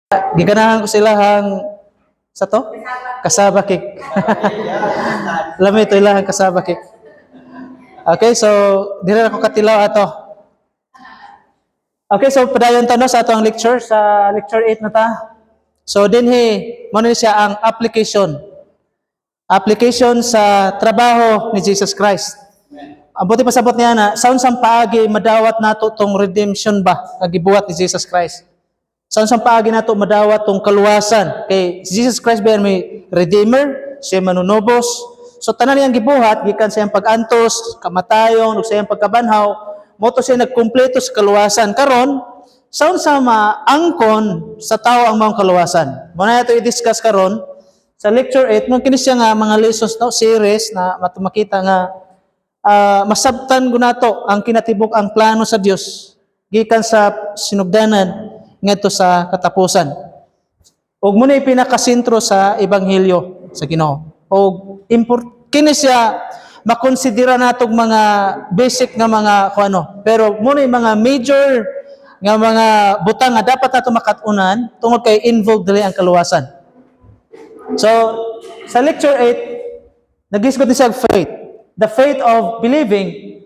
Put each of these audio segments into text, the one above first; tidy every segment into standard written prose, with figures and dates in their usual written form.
Giganahan ko sila hang sa to? Kasabakik. Lami ito ilang kasabakik. Okay, so dili na ko katilaw ato. Okay, so padayon ta no sa atong lecture sa lecture 8 na ta. So dinhi mo ni siya ang application. Application sa trabaho ni Jesus Christ. Ang buti pasabot niya na sa unsang paagi madawat nato tong redemption ba nga gibuhat ni Jesus Christ. Sa unsang paagi nato madawat tong kaluwasan kay Jesus Christ ba may redeemer, siya manunobos. So tanan niyang gibuhat gikan sa iyang pag-antos, kamatayon ug sa iyang pagkabanhaw, mo to siya nagkumpleto sa kaluwasan. Karon sa unsa maangkon sa tawo ang maong kaluwasan. Mo na ito i-discuss karon sa lecture 8 mo kini siya nga mga lessons no series na makita nga masabtan gunato ang kinatibuk ang plano sa Dios gikan sa sinugdanan ngadto sa katapusan. Ug muna pinakasentro sa ebanghelyo sa Ginoo. Ug kini siya makonsidera natong mga basic nga mga kuano, pero muna mga major nga mga butang nga dapat nato makatunan tungod kay involved dili ang kaluwasan. So sa lecture 8 nag-discuss siya faith. The faith of believing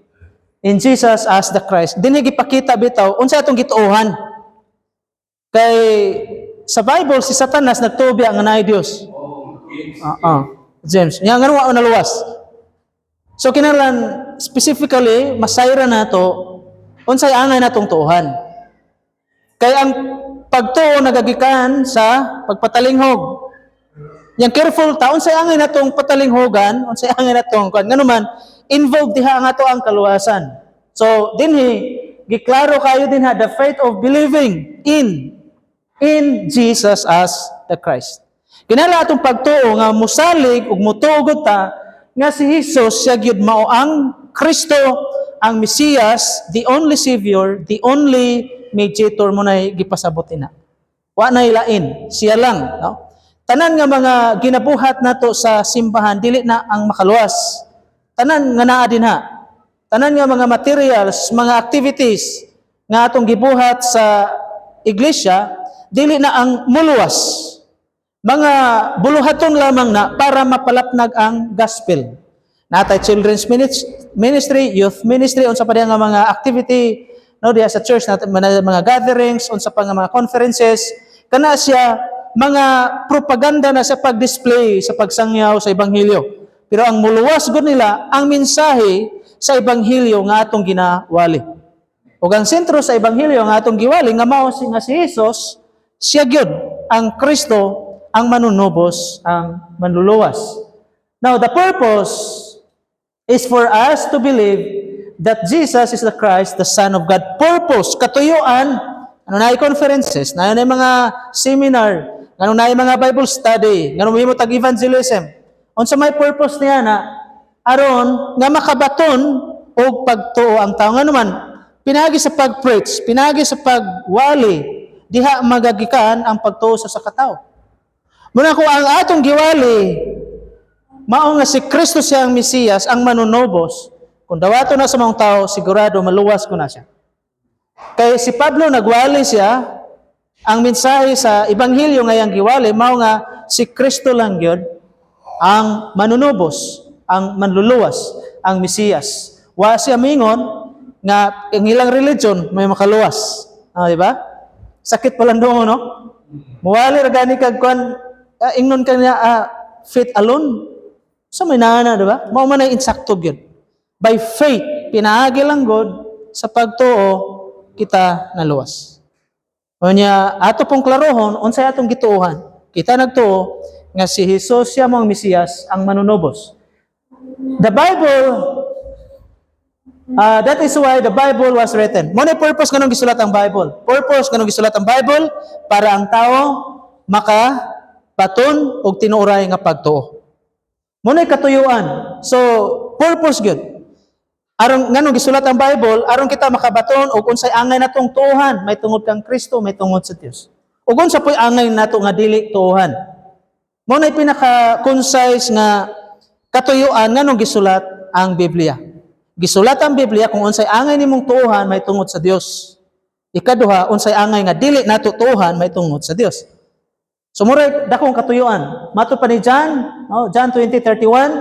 in Jesus as the Christ. Dinhi gipakita bitaw unsa atong gituohan. Kay sa Bible si Satanas nagtubya nga naay Dios. James, nya ngano wa naluwas. So kinahanglan specifically masayra nato unsay angay natong tuohan. Kay ang pagtuo nagagikan sa pagpatalinghog. Yang careful ta unsay angay natong patalinghogan, unsay angay natong ngano man involved diha ang ato ang kaluwasan. So dinhi giklaro kayo dinha the faith of believing in Jesus as the Christ. Kinala atong pagtuo nga musalig ug mutugot ta nga si Jesus siya gyud mao ang Kristo, ang Mesiyas, the only Savior, the only mediator mo na gipasabot ina. Wa na ilain, siya lang, no? Tanan nga mga ginabuhat nato sa simbahan dili na ang makaluwas. Tanan nga naa dinha. Tanan nga mga materials, mga activities nga atong gibuhat sa iglesia dili na ang muluwas. Mga buluhaton lamang na para mapalapnag ang gospel. Natay children's ministry, youth ministry, unsa pa diha nga mga activity no diha sa church natin mga gatherings, unsa pa nga mga conferences, kana siya mga propaganda na sa pag-display sa pagsangyaw sa ebanghelyo. Pero ang muluwas gud nila ang mensahe sa ebanghelyo nga atong ginawali. Ug ang sentro sa ebanghelyo nga atong giwali nga mao nga si Jesus, siya gyud ang Kristo, ang manunubos, ang manluluwas. Now, the purpose is for us to believe that Jesus is the Christ, the Son of God. Purpose, katuyuan, ano na conferences, na mga seminar, ano na mga Bible study, ano mo tag evangelism. Unsa may purpose niya na aron nga makabaton og pagtuo ang tao nga naman pinagi sa pag-preach, pinagi sa pagwali, diha magagikan ang pagtuo sa katao. Muna ko ang atong giwali, mao nga si Kristo siya ang Mesiyas, ang manunobos, kung dawato na sa mga tao, sigurado maluwas ko na siya. Kaya si Pablo nagwali siya, ang mensahe sa ebanghelyo ngayang giwali, mao nga si Kristo lang yun, ang manunobos, ang manluluwas, ang Mesiyas. Wa siya mingon nga ang ilang religion may makaluwas. Di ba? Sakit palang doon, no? Muwali ragani kag kwan ingnon kanya faith alone. So may nana, di ba? Mao man ay insakto gyud. By faith, pinaagi lang God sa pagtuo kita naluwas. Unya ato pong klarohon unsay atong gituohan. Kita nagtuo nga si Jesus siya mo ang Mesiyas, ang manunobos. The Bible that is why the Bible was written. Mo na purpose kanang gisulat ang Bible. Purpose kanang gisulat ang Bible para ang tao makabaton og tinuoray nga pagtuo. Mo na katuyuan. So purpose gyud. Aron nganong gisulat ang Bible, aron kita makabaton og unsay angay natong tuohan, may tungod kang Kristo, may tungod sa Dios. Ug unsa poy angay nato nga dili tuohan. Mo na pinaka-concise nga katuyuan nganong gisulat ang Biblia. Gisulat ang Biblia kung unsay angay nimong tuohan may tungod sa Dios. Ikaduha, unsay angay nga dili nato tuohan maitungod sa Dios. Sumuray dakong katuyuan. Mato pa ni John, John 20:31,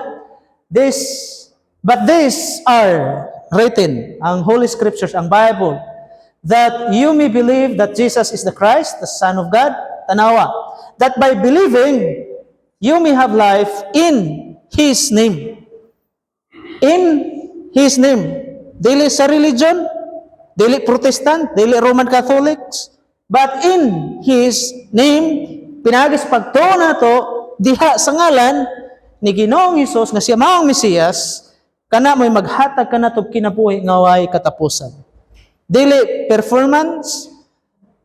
but these are written, ang Holy Scriptures, ang Bible, that you may believe that Jesus is the Christ, the Son of God, tanawa, that by believing, you may have life in His name. In His name. Dili sa religion, dili Protestant, dili Roman Catholics, but in His name, pinagis pagtuo nato diha sa ngalan ni Ginoong Hesus nga siya maong Mesiyas, kana mo'y maghatag kanato kinabuhi nga way katapusan. Dili performance,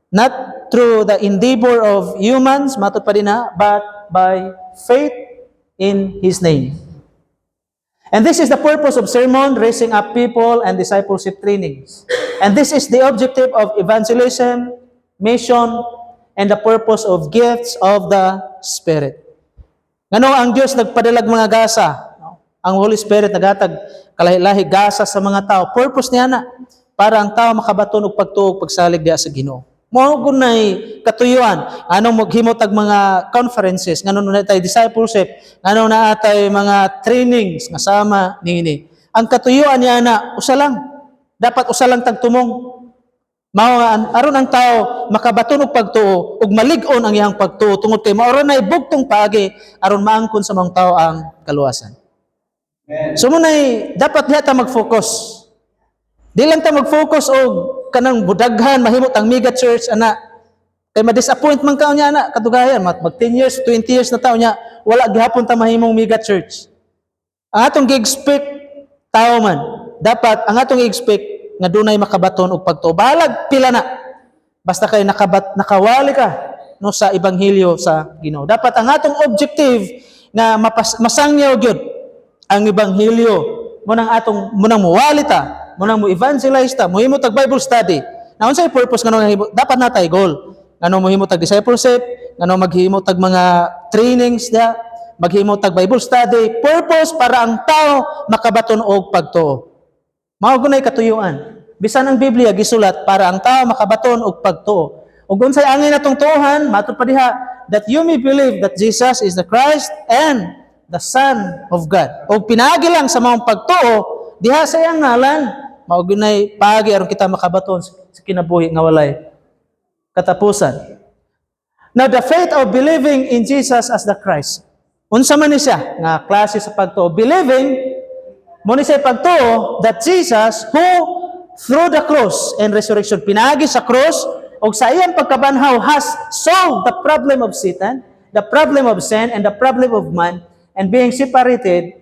not through the endeavor of humans, mato pa din but by faith in His name. And this is the purpose of sermon, raising up people, and discipleship trainings. And this is the objective of evangelism, mission, and the purpose of gifts of the Spirit. Ngano ang Dios nagpadalag mga gasa? Ang Holy Spirit naghatag kalahi-lahi gasa sa mga tao. Purpose niya na para ang tao makabaton og pagtuog pagsalig diha sa Ginoo. Mao gunay katuyuan, anong maghimot ag mga conferences, ngano na tay discipleship, ngano na atay mga trainings nga sama niini. Ang katuyuan niya na usa lang. Dapat usa lang tagtumong. Mao aron ang tao makabaton og pagtuo ug malig-on ang iyang pagtuo tungod kay mao nay bugtong paagi aron maangkon sa mga tao ang kaluwasan. So munay dapat diha ta mag-focus. Di lang ta mag-focus og kanang budaghan mahimot ang mega church ana. Kay ma-disappoint man ka unya ana katugayan mag 10 years, 20 years na taon niya wala gihapon ta mahimong mega church. Ang atong gi-expect tao man dapat ang atong gi-expect nga dunay makabaton og pagtuo. Balag pila na. Basta kay nakawali ka no sa ebanghelyo sa Ginoo. Dapat ang atong objective nga masangyaw gyud ang ebanghelyo munang atong munang muwali ta, munang mo evangelize ta, mohimo tag Bible study. Na unsay purpose ngano dapat natay goal. Ngano mohimo tag discipleship, ngano maghimo tag mga trainings da, maghimo tag Bible study, purpose para ang tao makabaton og pagtuo. Mao gunay katuyuan. Bisan ang Biblia gisulat para ang tao makabaton og pagtuo. Ug unsay angay natong tuohan, matud pa diha that you may believe that Jesus is the Christ and the Son of God. Og pinaagi lang sa maong pagtuo diha sa iyang ngalan, mao gunay paagi aron kita makabaton sa kinabuhi nga walay katapusan. Now the faith of believing in Jesus as the Christ. Unsa man ni siya nga klase sa pagtuo? Believing mo ni siya pagtuo that Jesus who through the cross and resurrection pinaagi sa cross og sa iyang pagkabanhaw has solved the problem of Satan, the problem of sin, and the problem of man, and being separated,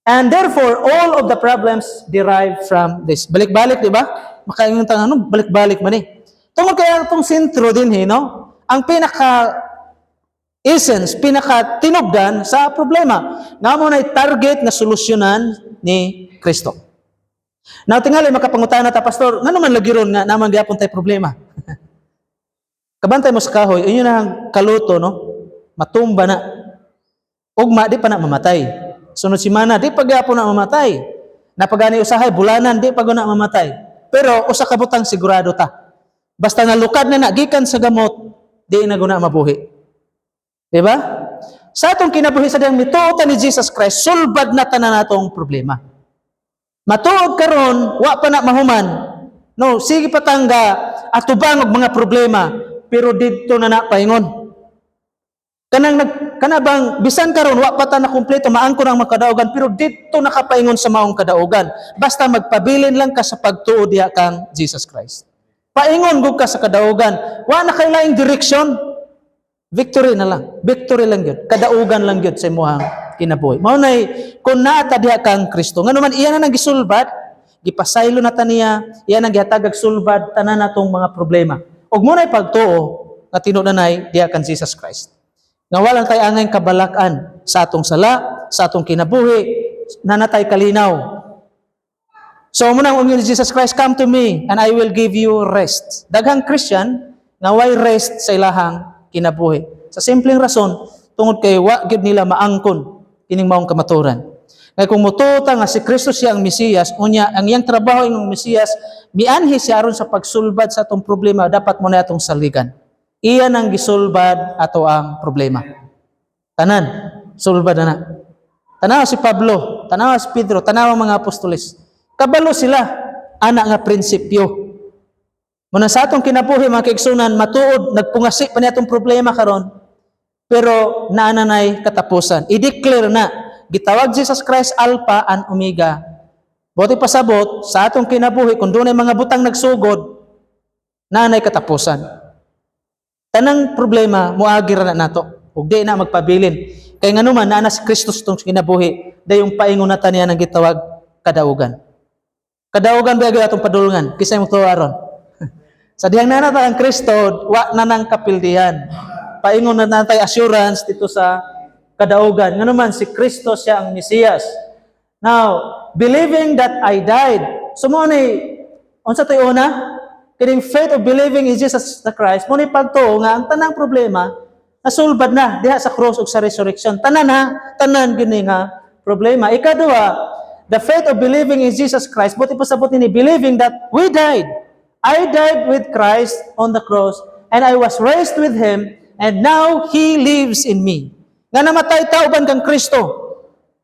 and therefore all of the problems derive from this. Balik-balik, di ba? Makaingon tayo, balik-balik man eh. Tungkol kaya itong sentro din no? Ang essence, pinaka-tinubdan sa problema. Nga mo na target na solusyonan ni Kristo. Now, tingali, makapangutan na ta, Pastor, nga naman lagi ron nga naman gapon tayo problema. Kabantay mo sa kahoy, yun ang kaluto, no? Matumba na. Ugma, di pa na mamatay. Sunod simana, di pa gapon na mamatay. Napagani usahay, bulanan, di pa na mamatay. Pero, usa kabutang sigurado ta. Basta nalukad na gikan sa gamot, di na guna mabuhi. Diba? Sa atong kinabuhi sa diyang mituotan ni Jesus Christ, sulbad na tanan natong problema. Matuod karon, wa pa na mahuman. No, sige patangga, atubang og mga problema, pero didto na paingon. Kanabang bisan karon wa pa ta na kumpleto maangkon ang makadaugan, pero didto nakapaingon sa maong kadaugan. Basta magpabilin lang ka sa pagtuo diha kang Jesus Christ. Paingon gud ka sa kadaugan, wa na kay laing direksyon. Victory na lang. Victory lang yun. Kadaugan lang yun sa imuhang kinabuhi. Maunay, kung naata diha kang Kristo, nga naman iyan na gisulbad, gipasaylo na taniya, iyan ang gihatagag sulbad, tanan natong mga problema. Og munay pagtuo, nga tinunanay diha kang Jesus Christ. Nga walang tayo angay kabalakan sa atong sala, sa atong kinabuhi, na natay kalinaw. So, munang umyon Jesus Christ, come to me, and I will give you rest. Daghang Christian, nga way rest sa ilahang kinabuhi. Sa simpleng rason, tungod kay wa gyud nila maangkon kining maong kamaturan. Kaya kung mututa nga si Kristo siya ang Mesiyas, unya ang iyang trabaho ng Mesiyas, mianhi siya aron sa pagsulbad sa atong problema, dapat mo na atong saligan. Iyan ang gisulbad ato ang problema. Tanan, sulbad na. Tanawa si Pablo, tanawa si Pedro, tanawa mga apostoles. Kabalo sila, ana nga prinsipyo. Muna sa atong kinabuhi mga kaigsunan, matuod, nagpungasi pa niya atong problema karon, pero naananay katapusan. I-declare na, gitawag Jesus Christ Alpha and Omega. Buti pasabot, sa atong kinabuhi, kung doon ay mga butang nagsugod, naanay katapusan. Tanang problema, muagir na nato. Ug di na magpabilin. Kaya nga naman, naana si Kristo itong kinabuhi, dayong paingunatan niya ng gitawag kadaugan. Kadaugan ba atong padulungan? Kisay mo tuwaron. Sa dihang nanata ang Kristo, wa na ng kapildihan. Paingon na natay assurance dito sa kadaugan. Nga naman, si Kristo siya ang Mesiyas. Now, believing that I died. So mo ni, unsa tayo una? Kining faith of believing in Jesus the Christ, mo ni pagtuo nga ang tanang problema, nasulbad na diha sa cross ug sa resurrection. Tanan gini nga problema. Ikaduha, the faith of believing in Jesus Christ, buti pasabot ni believing that we died. I died with Christ on the cross and I was raised with Him and now He lives in me. Nga namatay tauban kang Kristo.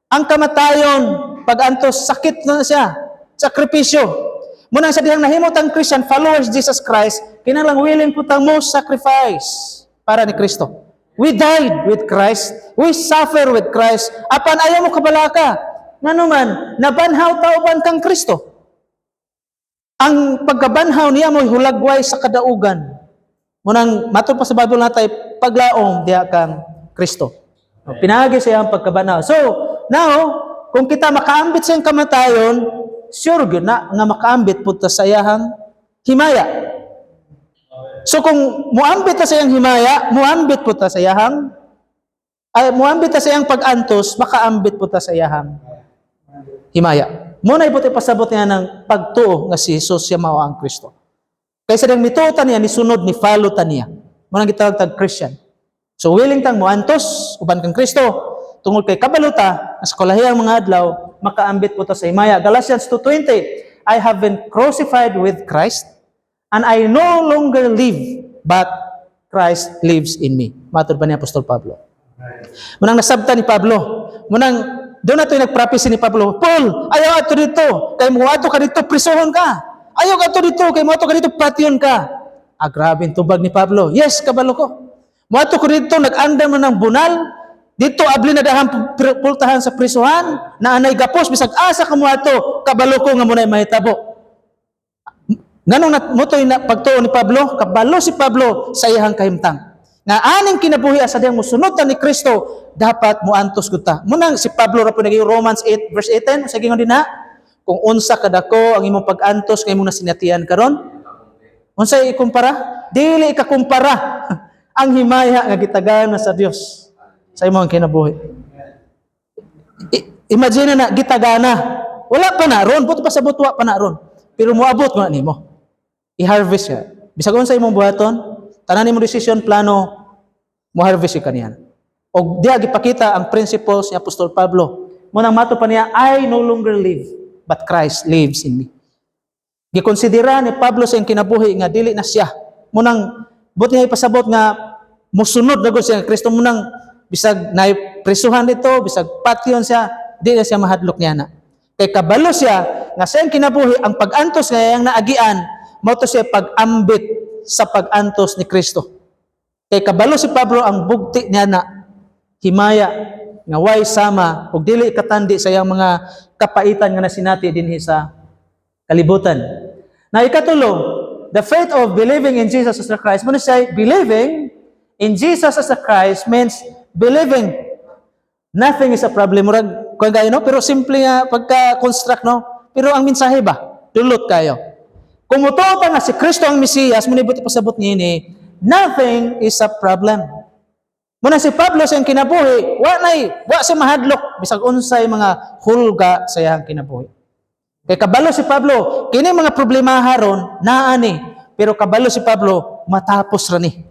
Ang kamatayon, pag-antos, sakit na siya, sakripisyo. Muna sa dihang nahimot ang Christian followers Jesus Christ, kinalang willing putang most sacrifice para ni Kristo. We died with Christ. We suffer with Christ. Apan ayaw mo kabalaka. Nga naman, nabanhaw tauban kang Kristo. Ang pagkabanhaw niya mo hulagway sa kadaugan. Munang matod pa sa Bible natay paglaom diha kang Kristo. Pinagi siya ang pagkabanhaw. So, now, kung kita makaambit sa iyang kamatayon, sure gyud na nga makaambit pud ta sa iyang himaya. So kung muambit ta sa iyang himaya, muambit pud ta sa iyang muambit ta sa iyang pag-antos, makaambit pud ta sa iyang himaya. Mo na ibuti pasabot niya ng pagtuo nga si Jesus siya mao ang Kristo. Kaysa dang mituotan niya ni sunod ni follow ta niya. Mo nang gitawag tag Christian. So willing tang muantos uban kang Kristo tungod kay kabaluta sa kolahiyang mga adlaw makaambit po ta sa himaya. Galatians 2:20, I have been crucified with Christ and I no longer live but Christ lives in me. Matod pa ni Apostol Pablo. Munang nasabta ni Pablo, munang doon na ito yung nagprophecy ni Pablo, Paul, ayaw ato dito, kay mo ato ka dito, prisohon ka. Ayaw ato dito, kay mo ato ka dito, patyon ka. Grabe tubag ni Pablo. Yes, kabalo ko. Mo ato ko dito, nag-andam na ng bunal, dito abli na dahang pultahan sa prisuhan, na anay gapos, bisag asa ka mo ato, kabalo ko nga muna mahitabo. Ganong motoy na pagtuo ni Pablo, kabalo si Pablo sa iyang kahimtang. Nga aning kinabuhi sa diyang musunod ni Kristo, dapat muantos guta. Munang si Pablo ra po naging Romans 8 verse 18, sa gingon din na, kung unsa kadako ang imong pag-antos kay imong nasinatian karon, unsa ikumpara? Dili ikakumpara ang himaya nga gitagana sa Dios sa imong kinabuhi. Imagine na gitagana, wala pa na ron, buto pa sa butwa pa na ron. Pero moabot mo nimo. I-harvest siya. Bisag unsa imong buhaton, tanan imong decision plano mo harvest kaniyan. Og diha gipakita ang principles ni Apostol Pablo. Munang mato pa niya, I no longer live, but Christ lives in me. Gikonsidera ni Pablo sa iyang kinabuhi nga dili na siya. Munang buti niya ipasabot nga musunod na siya nga Kristo, munang bisag naiprisuhan dito, bisag patyon siya, di na siya mahadlok niya na. Kay kabalo siya nga sa iyang kinabuhi ang pag-antos nga iyang naagian, mao to siya pag-ambit sa pag-antos ni Kristo. Kay kabalo si Pablo ang bugti niya na himaya nga way sama ug dili katandi sa iyang mga kapaitan nga nasinati dinhi sa kalibutan. Na ikatulo, the faith of believing in Jesus as the Christ. When I say believing in Jesus as the Christ means believing nothing is a problem. Murag kung gayo no, pero simple nga pagka-construct no. Pero ang mensahe ba, dulot kayo. Kung mutuo pa nga si Kristo ang Mesiyas, munibot pasabot niini, nothing is a problem. Muna si Pablo sa iyang kinabuhi, wa siya mahadlok bisag unsay mga hulga sa iyang kinabuhi. Kay kabalo si Pablo, kini mga problema haron naani, pero kabalo si Pablo matapos ra ni.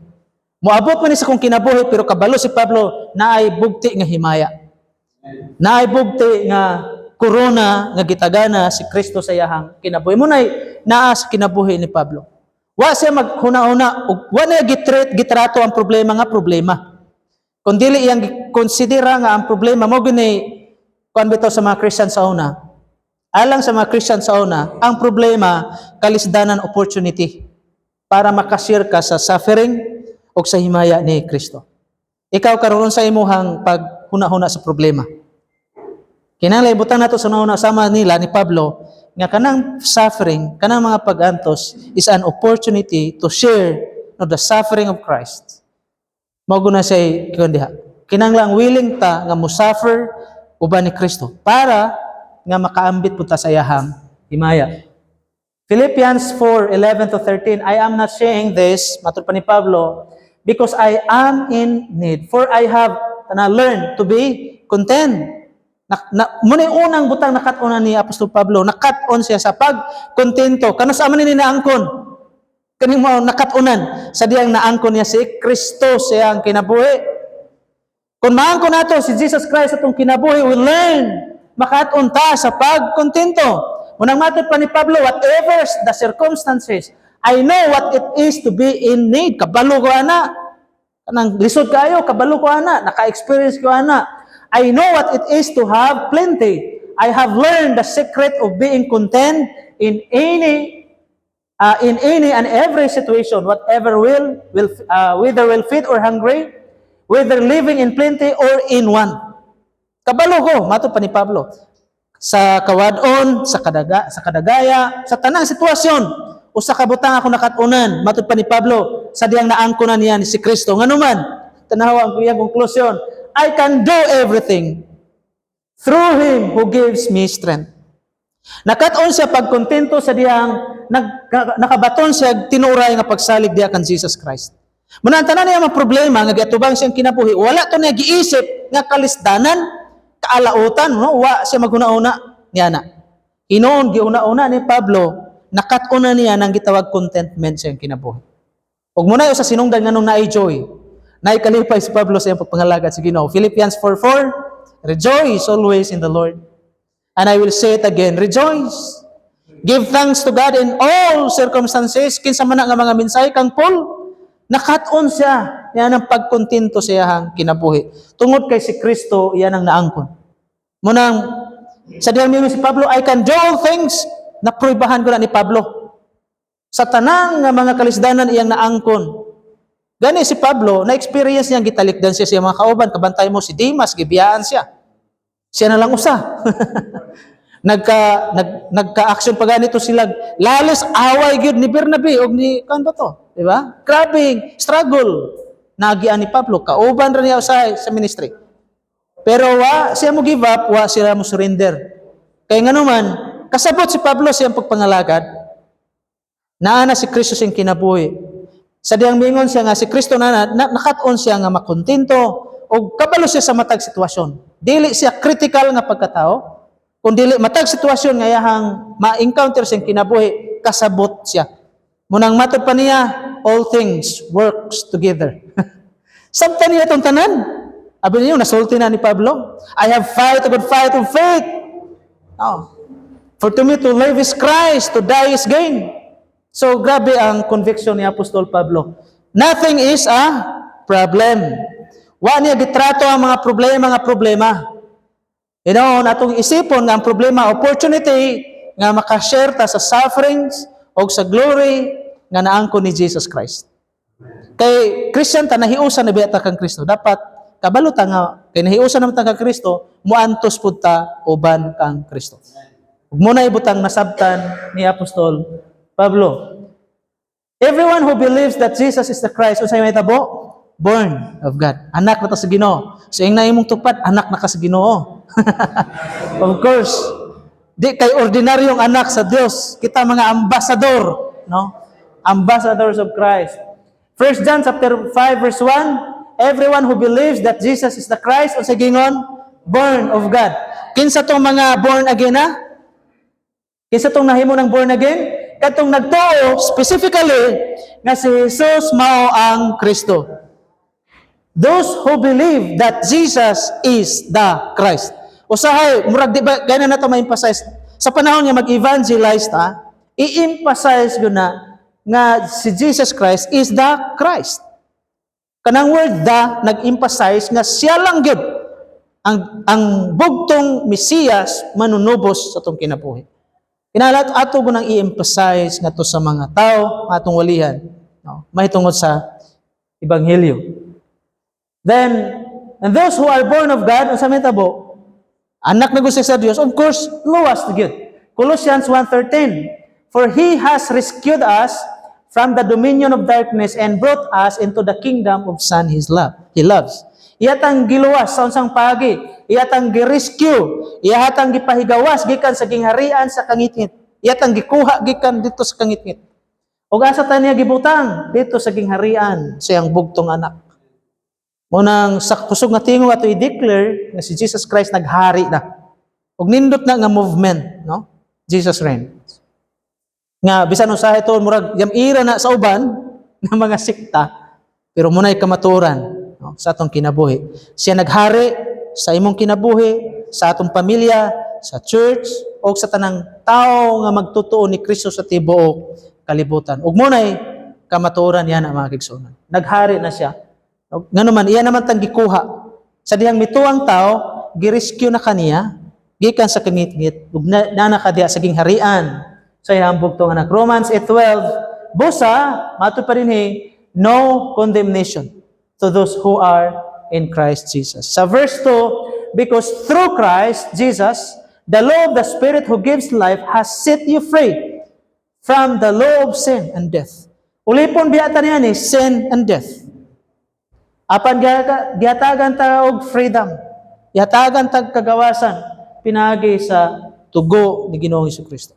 Moabot man ni sa kung kinabuhi, pero kabalo si Pablo naay bugti nga himaya. Naay bugti nga korona nga gitagana si Kristo sa iyahang kinabuhi. Munay naa sa kinabuhi ni Pablo. Wa siya maghuna-una ug wa na gitrato ang problema nga problema. Kung dili iyang konsidera nga ang problema mo gini kuan bitaw sa mga Christian sa una. Alang sa mga Christian sa una, ang problema kalisdanan opportunity para makashare ka sa suffering o sa himaya ni Kristo. Ikaw karon sa imuhang paghuna-huna sa problema. Kinahanglan ibutan nato sa nauna sama nila ni Pablo nga kanang suffering, kanang mga pag-antos is an opportunity to share no the suffering of Christ. Mao guna siya kundiha. Kinahanglan willing ta nga mo suffer uban ni Kristo para nga makaambit punta sa iyahang himaya. Philippians 4:11-13, I am not saying this, matud pa ni Pablo, because I am in need, for I have learned to be content. Muna unang butang nakat-on ni Apostol Pablo, nakat-on siya sa pagkontento. Kanas aman ni naangkon. Kaning mo nakat-onan sa diyang naangkon niya si Kristo siyang kinabuhi. Kung maangkon nato si Jesus Christ atong kinabuhi, we learn makat-on ta sa pagkontento. Munang matod pa ni Pablo, whatever the circumstances, I know what it is to be in need. Kabalo ko ana. Kanang lisod kayo, kabalo ko ana, naka-experience ko ana. I know what it is to have plenty. I have learned the secret of being content in any and every situation, whatever whether will feed or hungry, whether living in plenty or in want. Kabalo ko, mato pa ni Pablo. Sa kawadon, sa kadagaya, sa tanang sitwasyon, o sa kabutang ako nakatunan, mato pa ni Pablo, sa diyang naangkunan niya ni si Kristo. Nganuman, tanawa ang iyang konklusyon, I can do everything through Him who gives me strength. Nakataon siya pagkontento sa diyang nakabaton siya tinuray nga pagsalig diya kan Jesus Christ. Muna tanan niya mga problema nga giatubang siyang kinabuhi, wala to niya giisip nga kalisdanan, kaalautan, no? Wa siya maguna-una niya na. Hinoon giuna-una ni Pablo, nakatuna niya nang gitawag contentment siyang kinabuhi. Ug muna sa sinungdan nganong naay joy. Naikalipay si Pablo sa iyang pagpangalagad sa Ginoo. Philippians 4:4, rejoice always in the Lord. And I will say it again, rejoice. Give thanks to God in all circumstances. Kinsa man nga mga mensahe kang Paul, nakat-on siya. Yan ang pagkontento sa iyang kinabuhi. Tungod kay si Kristo, yan ang naangkon. Munang, sa diyang mingon si Pablo, I can do all things. Naproybahan ko na ni Pablo. Sa tanang nga mga kalisdanan iyang naangkon. Gani si Pablo, na-experience niyang gitalikdan siya sa mga kauban. Kabantay mo si Dimas, gibiyaan siya. Siya na lang usa. Nagka-action pa ganito sila. Lalis, away gyud ni Bernabe o ni kan ba to? Diba? Grabbing, struggle. Nagian ni Pablo. Kauban rin niya sa ministry. Pero siya mo give up, siya mo surrender. Kaya nga naman, kasabot si Pablo siyang pagpangalagad, naana si Kristo siyang kinabuhi. Sa diyang mingon siya nga si Kristo nakat-on siya nga makontento o kabalo siya sa matag sitwasyon. Dili siya critical nga pagkatao, kung dili matag sitwasyon nga yahang ma-encounter siyang kinabuhi, kasabot siya. Munang matod pa niya, all things works together. Sabtan niya itong tanan. Abi niyo, nasulti na ni Pablo. I have fight a good fight of faith. Oh. For to me to live is Christ, to die is gain. So, grabe ang conviction ni Apostol Pablo. Nothing is a problem. Wa niya gitrato ang mga problema. You know, natong isipon nga ang problema, opportunity nga makashare ta sa sufferings o sa glory nga naangkon ni Jesus Christ. Kay Christian ta, nahiusan na biyata kang Kristo. Dapat, kabalo ta nga, kay nahiusan naman ta kang Kristo, muantos pud ta uban kang Kristo. Ug muna ibutang nasabtan ni Apostol Pablo. Everyone who believes that Jesus is the Christ, unsay may tabo? Born of God. Anak na ta sa Ginoo. So ing naimong tupad, anak na ka sa Ginoo. Of course, di kay ordinaryong anak sa Dios. Kita mga ambassador, no? Ambassadors of Christ. 1 John chapter 5 verse 1, everyone who believes that Jesus is the Christ, unsay gingon? Born of God. Kinsa tong mga born again na? Kinsa tong nahimo ng born again? Katong nagtuo specifically nga si Jesus mao ang Kristo. Those who believe that Jesus is the Christ. Usahay, murag di ba, gaya na ito ma-emphasize. Sa panahon niya mag-evangelize ta, i-emphasize yun na nga si Jesus Christ is the Christ. Kanang word the, nag-emphasize nga siya lang yun ang bugtong Mesiyas manunubos sa itong kinabuhi. Kinalat ato ko nang i-emphasize nga to sa mga tao, atong walihan, no? Mahitungod sa Ebanghelyo. Then, and those who are born of God, sa metabo, anak na gusto sa Diyos, of course, luwas na yun. Colossians 1:13, for He has rescued us from the dominion of darkness and brought us into the kingdom of Son He loves. Iyatang giluwas sa unsang pagi, iyatang gi-rescue, iyatang gipahigawas gikan sa gingharian sa kangitngit, iyatang gikuha gikan dito sa kangitngit. Ug asa ta niya gibutang dito sa gingharian sa iyang bugtong anak. Munang sa kusog nga tingog ato i-declare nga si Jesus Christ naghari na. Ug nindot na nga movement, no? Jesus reigns. Nga bisan usahay to murag yam-ira na sa uban ng mga sikta, pero munay kamaturan, no, sa atong kinabuhi. Siya naghari sa imong kinabuhi, sa atong pamilya, sa church, o sa tanang tao nga magtutuo ni Kristo sa tibuok kalibutan. Ug munay kamaturan yan ang mga kigsunan. Naghari na siya. Nga naman, iya naman tang gikuha. Sa dihang mituang tao, girescue na kaniya, gikan sa kangitngit, ug nanakadiya sa gingharian sa iyang bugtong anak. Romans 8:12, busa, mato pa rin no condemnation to those who are in Christ Jesus. Sa verse 2, because through Christ Jesus, the law of the Spirit who gives life has set you free from the law of sin and death. Ulipon biyata niya ni sin and death. Apan giatagan ta og freedom. Giatagan tag kagawasan pinagi sa tugo ni Ginoong Hesukristo.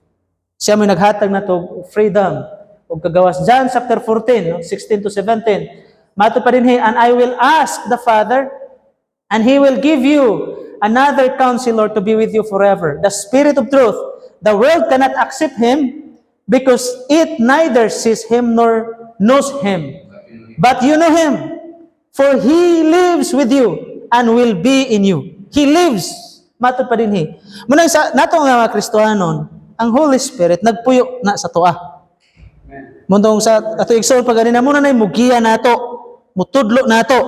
Siya may naghatag na to freedom og kagawas. John chapter 14, 16 to 17. Mato pa rin and I will ask the Father, and He will give you another counselor to be with you forever, the Spirit of truth. The world cannot accept Him because it neither sees Him nor knows Him. But you know Him, for He lives with you and will be in you. He lives. Mato pa rin Muna sa natong mga Kristohanon, ang Holy Spirit nagpuyo na sa tuwa. Mundong sa ato igsoon pa ganina muna na mugiya nato, mutudlo nato.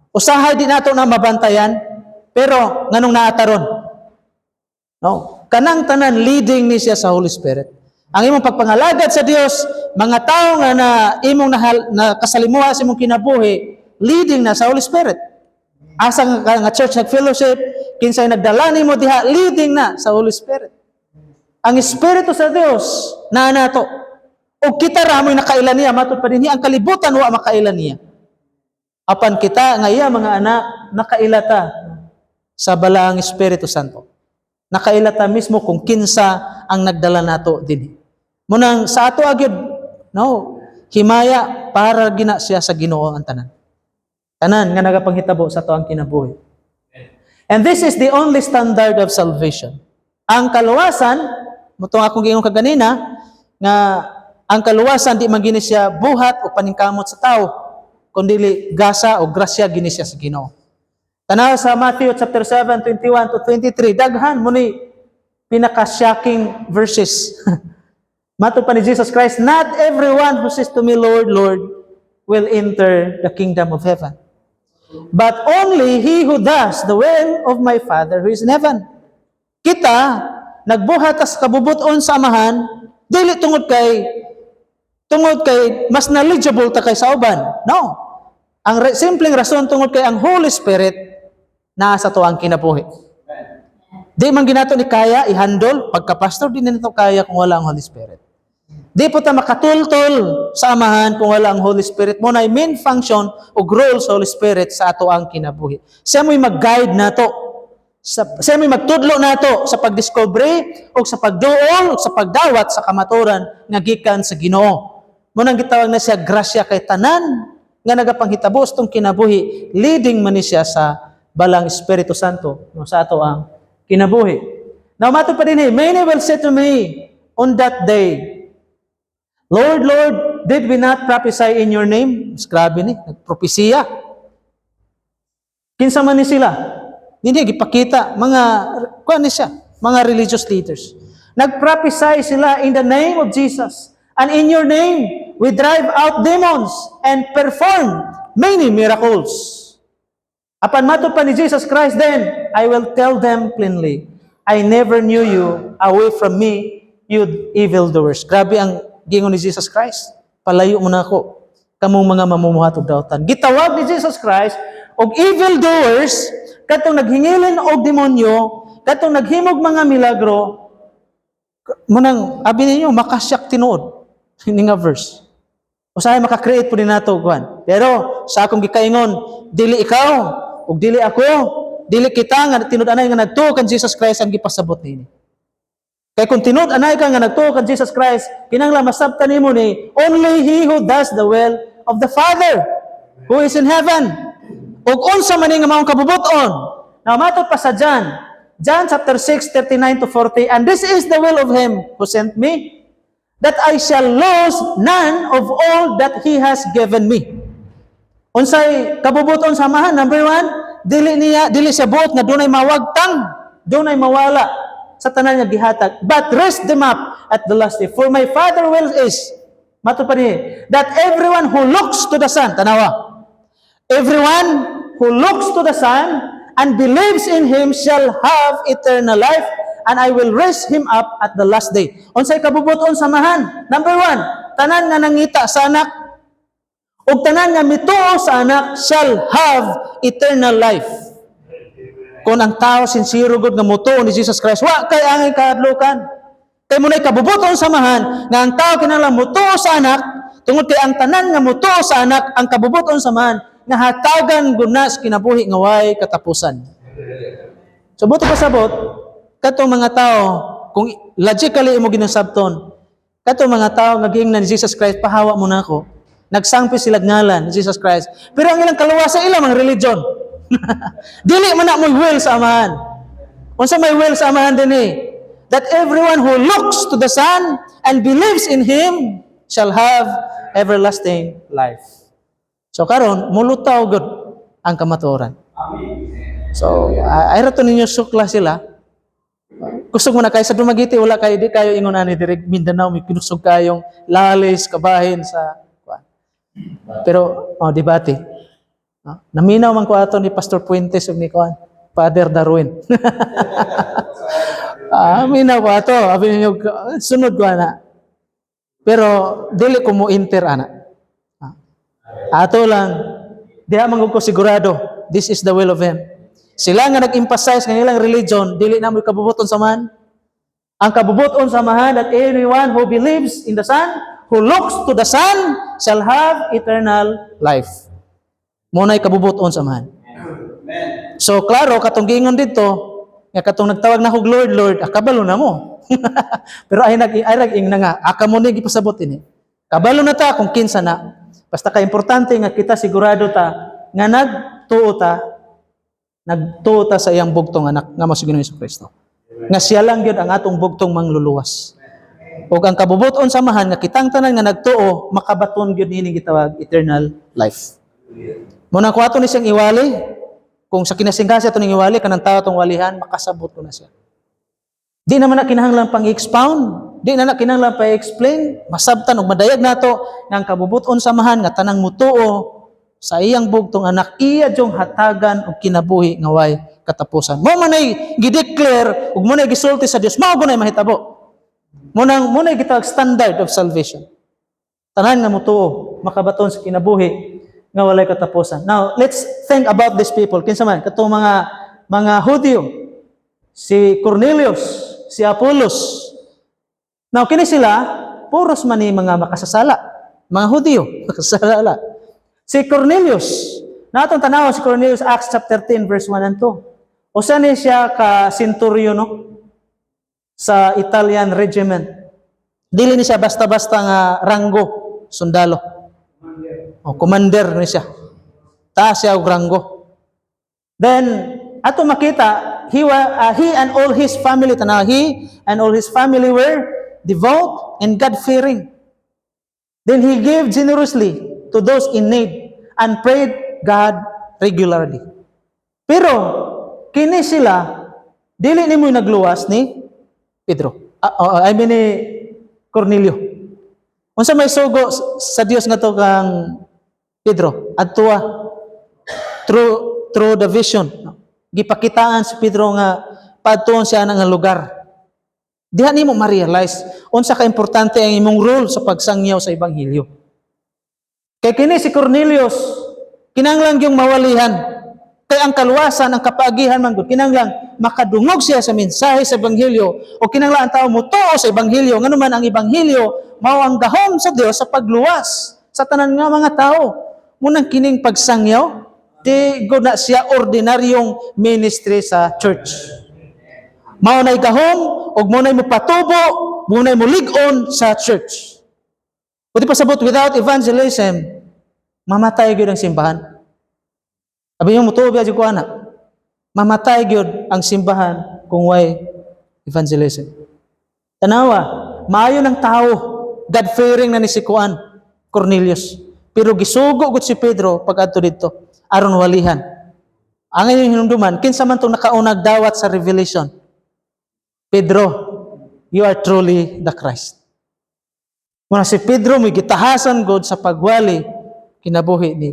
Usahay di nato na mabantayan, pero nganong naataron. No, kanang tanan leading ni siya sa Holy Spirit. Ang imong pagpangalagad sa Dios, mga tao nga na imong na kasalimuha sa imong kinabuhi, leading na sa Holy Spirit. Asa nga church nag-fellowship, kinsay nagdala nimo diha, leading na sa Holy Spirit. Ang Espiritu sa Dios na nato. O kita ramoy nakailan niya, matod pa din niya, ang kalibutan wa makailan niya. Apan kita, nga iya mga anak, nakailata sa balaang Espiritu Santo. Nakailata mismo kung kinsa ang nagdala nato din. Munang sa ato agad, no, himaya para gina siya sa Ginoo ang tanan. Tanan nga nagapanghitabo sa ato ang kinabuhi. And this is the only standard of salvation. Ang kaluwasan, mutong akong giingon kaganina, nga ang kaluwasan di man gini siya buhat o paningkamot sa tao, kundi gasa o grasya gini siya sa Ginoo. Tanaw sa Matthew chapter 7, 21 to 23, daghan mo ni pinaka-shocking verses. Mato pa ni Jesus Christ, not everyone who says to me, Lord, Lord, will enter the kingdom of heaven, but only he who does the will of my Father who is in heaven. Kita, nagbuhat as kabubuton sa amahan, dili tungod kay mas knowledgeable ta kay sa uban. No. Ang simpleng rason tungod kay ang Holy Spirit naa sa tuang kinabuhi. Di man ginato ni kaya i-handle pagka-pastor di nito kaya kung wala ang Holy Spirit. Di po ta makatultol sa amahan kung wala ang Holy Spirit. Mo na main function o role sa Holy Spirit sa ato ang kinabuhi. Siya mo'y mag-guide nato. Siya may magtudlo nato sa pagdiscovery o sa pagduol o sa pagdawat sa kamaturan nga gikan sa Ginoo. Munang gitawag na siya grasya kay tanan nga nagapanghitabo tong kinabuhi, leading man ni siya sa balang Espiritu Santo no, sa ato ang kinabuhi. Now mato pa din many will say to me on that day, Lord, Lord, did we not prophesy in your name? Grabe ni, nagpropesiya. Kinsa man ni sila? Hindi gipakita kuan siya, mga religious leaders. Nagprophesy sila in the name of Jesus. And in your name, we drive out demons and perform many miracles. Apan mato pa ni Jesus Christ, then I will tell them plainly, I never knew you. Away from me, you evildoers. Grabe ang gingon ni Jesus Christ. Palayo mo na ako. Kamong mga mamumuhat og daotan. Gitawag ni Jesus Christ og evildoers katong naghingilin og demonyo, katong naghimog mga milagro. Munang abi ninyo makasyak tinuod. Ini nga verse. Usahay maka-create po din nato kuan. Pero sa akong gikaingon, dili ikaw ug dili ako, dili kita nga tinud-anay nga nagtuo kan Jesus Christ ang gipasabot niini. Kay kung tinud-anay ka nga nagtuo kan Jesus Christ, kinahanglan masabtan nimo ni only he who does the will of the Father who is in heaven. Ug unsa man nga maong kabubuton? Now matud pa sa John chapter 6, 39 to 40, and this is the will of him who sent me, that I shall lose none of all that he has given me. Unsay kabubuton samahan? Number 1, dili siya buot nga dunay mawagtang, dunay mawala sa tanan nga gihatag, but raise them up at the last day. For my Father will is, matud pa ni, that everyone who looks to the Son, tanawa, everyone who looks to the Son and believes in Him shall have eternal life, and I will raise him up at the last day. Unsay kabubuton samahan? Number 1, tanan nga nangita sa anak, ug tanan nga mituo sa anak shall have eternal life. Kung ang tao sincere gud nga motuo ni Jesus Christ, wa kay angay kaadlukan. Kay munay kabubuton samahan nga ang tao kinahanglan motuo sa anak, tungod kay ang tanan nga motuo sa anak ang kabubuton samahan nga hatagan gud na sa kinabuhi nga way katapusan. So buto pasabot katong mga tao, kung logically imo ginasabton, katong mga tao nga giingnan ni Jesus Christ, pahawa mo na ako. Nagsangpi sila ngalan ni Jesus Christ. Pero ang ilang kaluwas sa ilang mga religion. Dili man na mo will sa amahan. Unsa may will sa amahan dinhi? That everyone who looks to the Son and believes in Him shall have everlasting life. So karon mulutaw gud ang kamatuoran. So ay rato ninyo sukla sila. Kusog mo na kayo sa Dumaguete, wala kayo di kayo ingon ani direct Mindanao, may pinusog kayong lalis kabahin sa pero debate. Naminaw man ko ato ni Pastor Puentes ug ni Father Darwin. Minaw ko ato, abi ninyo sunod ko ana. Pero dili ko mo enter ana. Ato lang diha man ko sigurado, this is the will of Him. Sila nga nag-emphasize kanilang religion, dili na mo kabubuton samahan. Ang kabubuton samahan that anyone who believes in the Son, who looks to the Son, shall have eternal life. Muna'y kabubuton samahan. So, klaro, katong giingon dito, nga katong nagtawag na hug Lord, Lord, kabalo na mo. Pero ay nag-ing na nga, aka mo ni gipasabot ini. Kabalo na ta kung kinsa na. Basta ka-importante nga kita sigurado ta, nga nagtuo ta sa iyang bugtong anak nga mao si Ginoong Jesucristo. Nga siya lang gyud ang atong bugtong mangluluwas. Ug ang kabubuton samahan nga kitang tanan nga nagtuo makabaton gyud niini gitawag eternal life. Muna ko ato ni siyang iwali. Kung sa kinasingkasi ato ning iwali kanang tao tong walihan makasabot ko na siya. Di naman na kinahanglan pang i-expound, di na kinahanglan pa i-explain, masabtan ug madayag nato nga ang kabubuton samahan nga tanang mutuo sa iyang bugtong anak, iya jong hatagan og kinabuhi nga way katapusan. Mo man ay gideclare ug mo nay gisulti sa Dios, mao gunay mahitabo. Mo nay gitawag standard of salvation. Tanan nga mutuo makabaton sa kinabuhi nga walay katapusan. Now, let's think about these people. Kinsa man katong mga Hudyo, si Cornelius, si Apollos. Now, kini sila puros man ni mga makasasala, mga Hudyo, makasasala. Si Cornelius, natong tanaw si Cornelius, Acts chapter 10, verse 1 and 2. Usa ni siya ka centurion sa Italian regiment. Dili ni siya basta-basta nga ranggo, sundalo. Commander ni siya. Taas siya og ranggo. Then, ato makita, he and all his family, tanaw, he and all his family were devout and God-fearing. Then he gave generously to those in need and prayed God regularly. Pero kini sila dili nimo nagluwas ni Pedro. Ni Cornelio. Unsa may sugo sa Dios nga to kang Pedro? Adtua through the vision. Gipakitaan si Pedro nga padtuon siya nga lugar. Diha nimo ma-realize unsa ka importante ang imong role sa pagsangyaw sa ebanghelyo. Kay kini si Cornelius kinanglang yung mawalihan. Kay ang kaluwasan, ang kapaagihan man gud kinanglang makadungog siya sa mensahe sa ebanghelyo o kinanglang ang tao motuo sa ebanghelyo nganuman ang ebanghelyo mao ang gahom sa Dios sa pagluwas sa tanan nga mga tao. Munang kining pagsangyaw di gud na siya ordinaryong ministry sa church. Mao nay gahom ug mo nay mopatubo, mo nay molig-on sa church. Pwede pasabot without evangelism, mamatay gyud ang simbahan. Abi mo mutuo biya ko ana. Mamatay gyud ang simbahan kung way evangelism. Tanawa, maayo ng tao, God-fearing na ni si Cornelius. Pero gisugo gud si Pedro pag adto didto aron walihan. Ang inyong hinumduman, kinsa man tong nakaunag dawat sa revelation. Pedro, you are truly the Christ. Muna si Pedro may gitahasan gud sa pagwali kinabuhi ni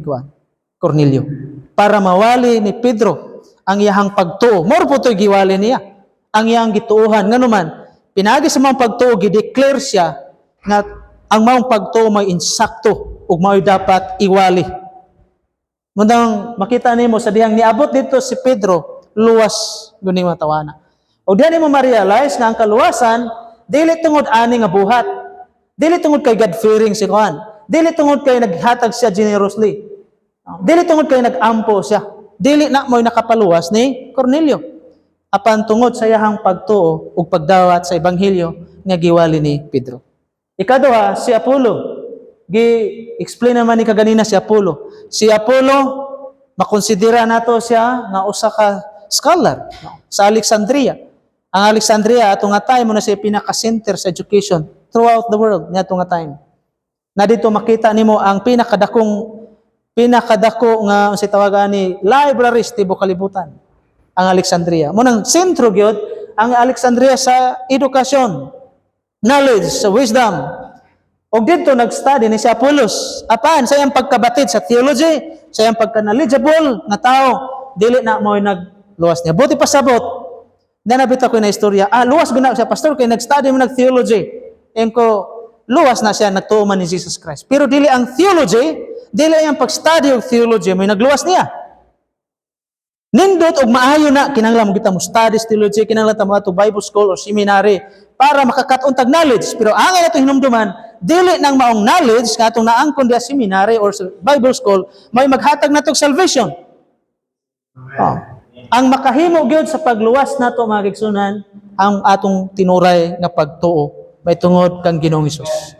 Cornelio. Para mawali ni Pedro ang iyahang pagtuo. More po ito'y giwali niya. Ang iyang gituuhan. Nga naman, pinagi sa mga pagtuo, gideclare siya na ang mga pagtuo may insakto ug may dapat iwali. Mundang makita nimo sa dihang niabot dito si Pedro, luwas guni matawana. O diyan mo ma-realize na ang kaluwasan dili tungod ani nga buhat. Dili tungod kay God-fearing si Juan. Dili tungod kay naghatag siya generously. Dili tungod kay nag-ampo siya. Dili na mo'y nakapaluwas ni Cornelio. Apan tungod sa iyahang pagtuo ug pagdawat sa ebanghelyo nga giwali ni Pedro. Ikaduha, si Apollo. Gi-explain naman ni kaganina si Apollo. Si Apollo, makonsidera nato siya nga usa ka scholar sa Alexandria. Ang Alexandria ato nga time mo na siya pinaka-center sa education throughout the world niadto nga time. Na dito makita nimo ang pinakadako nga unsay tawagan ni libraries tibuok kalibutan ang Alexandria. Munang sentro gyud ang Alexandria sa edukasyon, knowledge, sa wisdom. Og dito nag-study ni si Apollos. Apan sa iyang pagkabatid sa theology, sa iyang pagka-knowledgeable nga tao, dili na mo'y nagluwas niya. Buti pasabot, nanabita ko na istorya. Luwas gina siya pastor kay nag-study mo nag-theology. Ko luwas na siya nagtuuman ni Jesus Christ. Pero dili ang theology, dili ang pag-study og theology may nagluwas niya. Nindot og maayo na kinahanglan mo kita mo study theology, kinahanglan ta mo ato Bible school or seminary para makakatuon tag knowledge. Pero ang ato hinumduman, dili nang maong knowledge nga atong naangkon diha seminary or Bible school may maghatag natog salvation. Ang makahimo gyud sa pagluwas nato mga igsunan ang atong tinuray nga pagtuo may tungod kang Ginoong Hesus.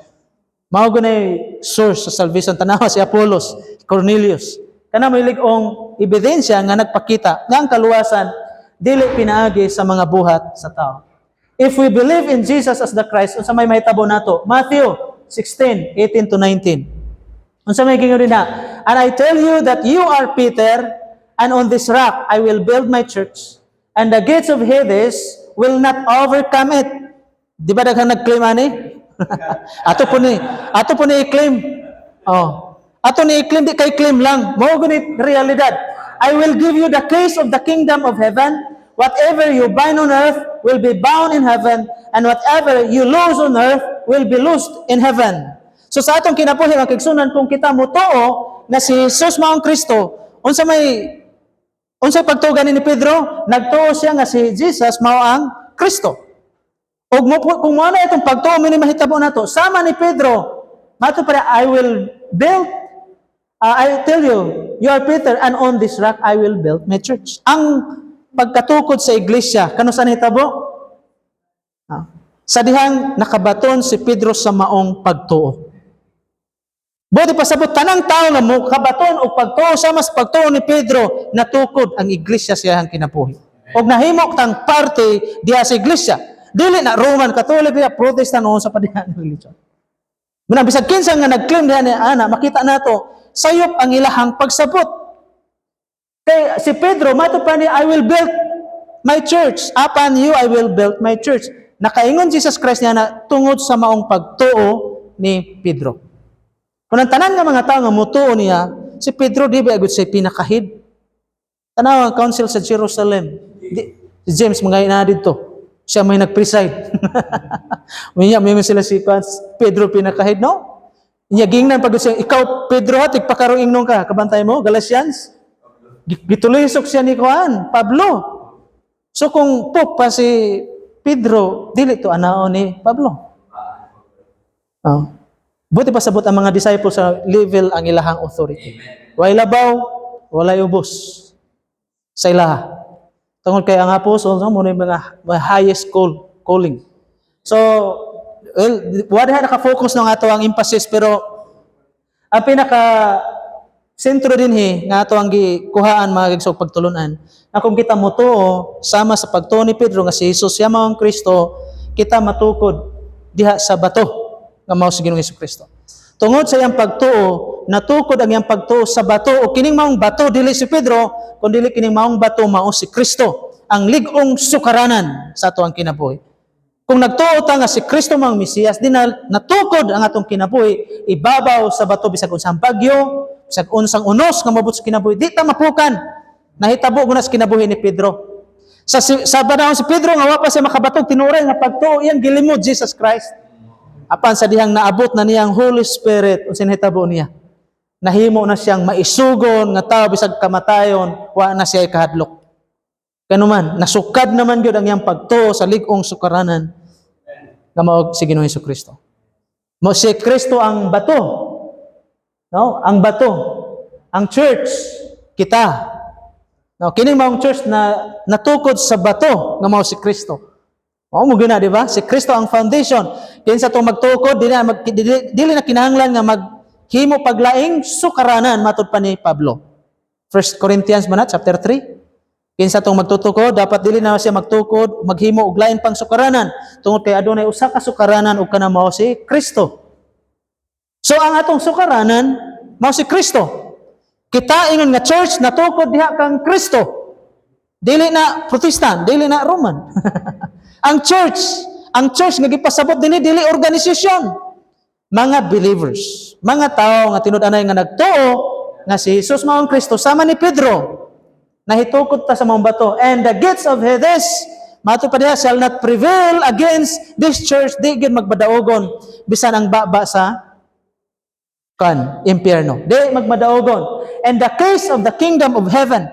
Mao gunay source sa salvation tanawa si Apollos, Cornelius. Kana may lig-ong ebidensya nga nagpakita nga ang kaluwasan dili pinaagi sa mga buhat sa tao. If we believe in Jesus as the Christ, unsa may mahitabo nato? Matthew 16:18 to 19. Unsa may gingon na? And I tell you that you are Peter, and on this rock I will build my church, and the gates of Hades will not overcome it. Di ba daghang nag-claim ani? ato po ni i-claim. Ato ni i-claim, di kay claim lang. Mao gunit realidad. I will give you the keys of the kingdom of heaven. Whatever you bind on earth will be bound in heaven, and whatever you loose on earth will be loosed in heaven. So sa atong kinabuhi ang kigsunan kung kita motuo na si Jesus mao ang Kristo, unsay pagtugan ni Pedro? Nagtuo siya nga si Jesus mao ang Kristo. Og kung mo na itong pagtuo ni mahitabo nato, sama ni Pedro, mato para I will build I tell you, you are Peter, and on this rock I will build my church. Ang pagkatukod sa iglesia, kano sa nahitabo? Sa dihang nakabaton si Pedro sa maong pagtuo. Buti pasabot tanang tao nga mo kabaton og pagtuo sama sa pagtuo ni Pedro, natukod ang iglesia sa iyang kinabuhi. Og nahimok tang parte diha sa iglesia. Dili na Roman Catholic diha, Protestant o sa padihang religion. Muna bisag kinsa nga nag-claim diha ni ana, makita nato sayop ang ilahang pagsabot. Kay si Pedro mato pa ni I will build my church. Upon you I will build my church. Nakaingon Jesus Christ niya na tungod sa maong pagtuo ni Pedro. Kung ang tanan nga mga tao nga mutuo niya, si Pedro di ba agud siya pinakahid? Tanaw ang council sa Jerusalem. Si James mga ina dito. Siya may nag-preside. May sila si Pedro pinakahid, no? Inya gingnan pag siya, ikaw Pedro ha, tigpakarong ingnon ka, kabantay mo, Galatians. Gitulisok siya ni Juan, Pablo. So kung Pope pa si Pedro, dili to anao ni Pablo. Oh. Buti pa sabot ang mga disciples sa level ang ilahang authority. Walay labaw, walay ubos sa ilaha. Tungod kay ang apostles, no, muna yung mga highest calling. So, well, wala naka-focus ng ato ang emphasis, pero ang pinaka-sentro din nga ato ang gikuhaan mga gigsog pagtulunan, na kung kita mutuo, sama sa pagtuo ni Pedro, nga si Jesus, siya maong Kristo, kita matukod diha sa bato, nga mao si Ginoong Jesucristo. Tungod sa iyang pagtuo, natukod ang iyang pagtuo sa bato, o kining maong bato, dili si Pedro, kundi kining maong bato, mao si Kristo, ang ligong sukaranan sa ato ang kinabuhi. Kung nagtuo ta nga si Kristo mang Mesiyas, di na natukod ang atong kinabuhi, ibabaw sa bato bisag unsang bagyo, bisag unsang unos nga mabot sa kinabuhi, di ta mapukan. Nahitabo guna sa kinabuhi ni Pedro. Sa panahon si Pedro nga wa pa siya makabatog tinuray nga pagtuo iyang gilimod Jesus Christ. Apan sa dihang naabot na niyang Holy Spirit unsa nahitabo niya? Nahimo na siyang maisugon nga tao bisag kamatayon, wa na siya ikahadlok. Kanuman, nasukad naman gyud ang iyang pagtuo sa lig-ong sukaranan nga mao si Ginoong Jesucristo. Mao si Kristo ang bato. No? Ang bato. Ang church kita. No, kining maong church na natukod sa bato nga mao si Kristo. Mao mo gina, di ba? Si Kristo ang foundation. Kinsa to magtukod dili na kinahanglan nga maghimo paglaing sukaranan matud pa ni Pablo. 1 Corinthians man chapter 3. Kinsa tong magtutukod, dapat dili na siya magtukod, maghimo og lain pang sukaranan. Tungod kay adunay usa ka sukaranan ug kana mao si Kristo. So ang atong sukaranan mao si Kristo. Kita ingon nga church natukod diha kang Kristo. Dili na Protestant, dili na Roman. ang church nga gipasabot dili organisasyon. Mga believers, mga tao nga tinud-anay nga nagtuo nga si Jesus mao ang Kristo sama ni Pedro. Nahitukod ta sa mga bato, and the gates of Hades, mato pa diha, shall not prevail against this church, di gid magbadaogon, bisan ang baba sa impyerno. Di magmadaogon. And the case of the kingdom of heaven,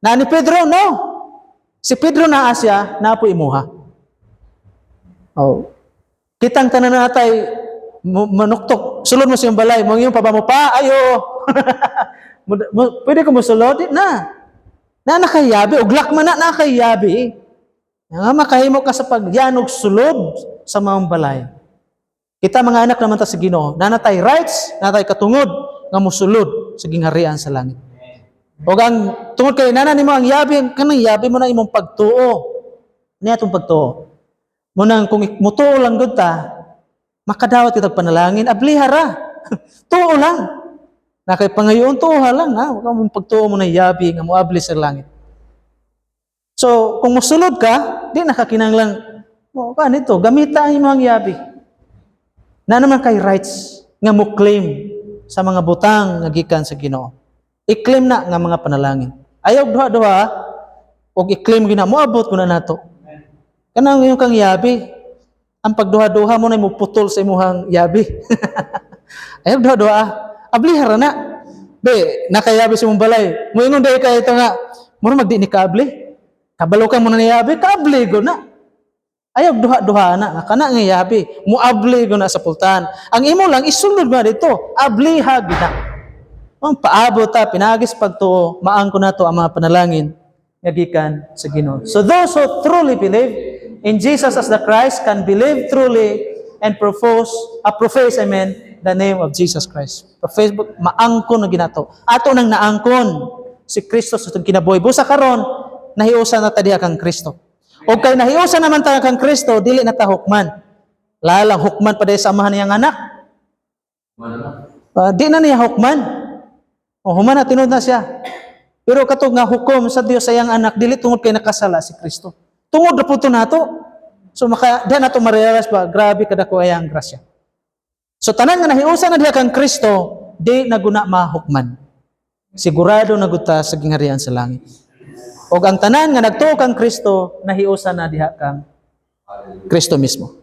na ni Pedro, no. Si Pedro na asya, na po imuha. Oh. Kitang tanan natay, manuktok, sulod mo siyang balay, mong yung paba mo pa, ayo. Pwede ko mo sulod? Na. Na nakayabi, uglak man na nakayabi. Nga makahimo ka sa pagyanog sulod sa maong balay. Kita mga anak naman ta sa Ginoo, nanatay rights, nanatay katungod nga mosulod sa gingharian sa langit. O ang tungod kay nana nimo ang yabi, kanang yabi mo na imong pagtuo. Niya itong pagtuo. Munang kung mutuo lang gud ta, makadawat kitag panalangin, ablihara. Tuo lang. Na kay pangayoon tuha lang ha, wag mong pagtuo mo na yabi nga moabli sa langit. So, kung mosulod ka, di nakakinanglang mo kanito, gamita ang imong yabi. Na naman kay rights nga mo claim sa mga butang nga gikan sa Ginoo. I-claim na nga mga panalangin. Ayaw duha-duha og i-claim gina mo abot ko na nato. Kanang yung kang yabi, ang pagduha-duha mo na mo putol sa imong yabi. Ayaw duha-duha. Ablihara na. Be, nakayabi sa mong balay. Muingon dahil kayo ito nga, muna magdi ni kabli. Kabalo ka muna ni yabi, kabli go na. Ayaw duha-duha na. Kana nga yabi, muabli go na sa pultahan. Ang imo lang, isulod mo dito. Ablihag na. Ang paabot ta, pinagis pagtuo, maangko na to ang mga panalangin nga gikan sa Ginoo. So those who truly believe in Jesus as the Christ can believe truly and profess, the name of Jesus Christ. Facebook, maangkon na ginato. Ato nang naangkon si Kristo sa itong kinabuhi. Busa karon nahiusa na ta diha kang Kristo. O kay nahiusa naman ta kang Kristo, dili na ta hukman. Lalang hukman pa dahil sa amahan niyang anak. Di na niya hukman. O human na, tinod na siya. Pero katong nga hukom sa Dios sa iyang anak dili tungod kay nakasala si Kristo. Tungod ra pud to nato. So maka diha nato ma-realize ba grabe kadako ayang grasya. So tanan nga nahiusa na diha kang Kristo, di naguna mahukman. Sigurado na gud ta sa gingharian sa langit. Og ang tanan nga nagtuo kang Kristo, nahiusa na diha kang Kristo mismo.